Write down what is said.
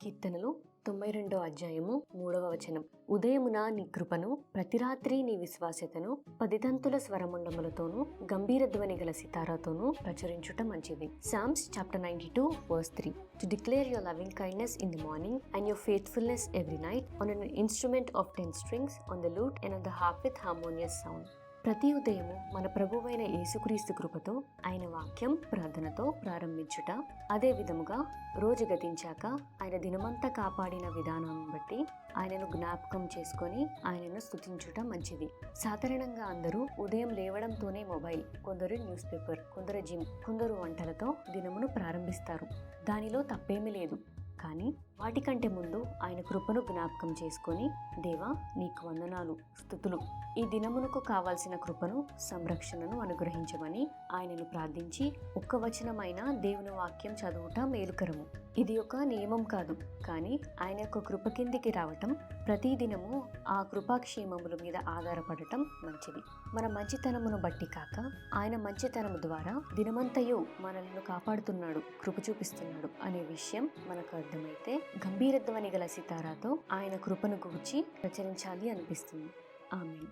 కీర్తనలు 92 అధ్యాయము 3వ వచనం. ఉదయమున నీ కృపను, ప్రతి రాత్రి నీ విశ్వాస్యతను పదితంతుల స్వరమండములతోనూ గంభీర ధ్వని గల సితారాతోనూ ప్రచురించుట మంచిది. Psalms chapter 92 verse 3. To declare your loving kindness in the morning and your faithfulness every night on an instrument of 10 strings, on the lute and on the harp with harmonious sound. ప్రతి ఉదయము మన ప్రభువైన యేసుక్రీస్తు కృపతో ఆయన వాక్యం ప్రార్థనతో ప్రారంభించుట, అదే విధముగా రోజు గతించాక ఆయన దినమంతా కాపాడిన విధానాన్ని బట్టి ఆయనను జ్ఞాపకం చేసుకొని ఆయనను స్తుతించుట మంచిది. సాధారణంగా అందరూ ఉదయం లేవడంతోనే మొబైల్, కొందరు న్యూస్ పేపర్, కొందరు జిమ్, కొందరు వంటలతో దినమును ప్రారంభిస్తారు. దానిలో తప్పేమీ లేదు. కానీ వాటికంటే ముందు ఆయన కృపను జ్ఞాపకం చేసుకొని, దేవా నీకు వందనాలు, స్తుతులు, ఈ దినమునకు కావాల్సిన కృపను, సంరక్షణను అనుగ్రహించమని ఆయనను ప్రార్థించి ఒక్క వచనమైన దేవుని వాక్యం చదువుట మేలుకరము. ఇది ఒక నియమం కాదు, కానీ ఆయన యొక్క కృప కిందికి రావటం, ప్రతి దినము ఆ కృపాక్షేమముల మీద ఆధారపడటం మంచిది. మన మంచితనమును బట్టి కాక ఆయన మంచితనము ద్వారా దినమంతయు మనల్ని కాపాడుతున్నాడు, కృప చూపిస్తున్నాడు అనే విషయం మనకు అర్థమైతే గంభీర ధ్వని గల సితారాతో ఆయన కృపను గూర్చి ప్రచురించాలి అనిపిస్తుంది. ఆమేన్.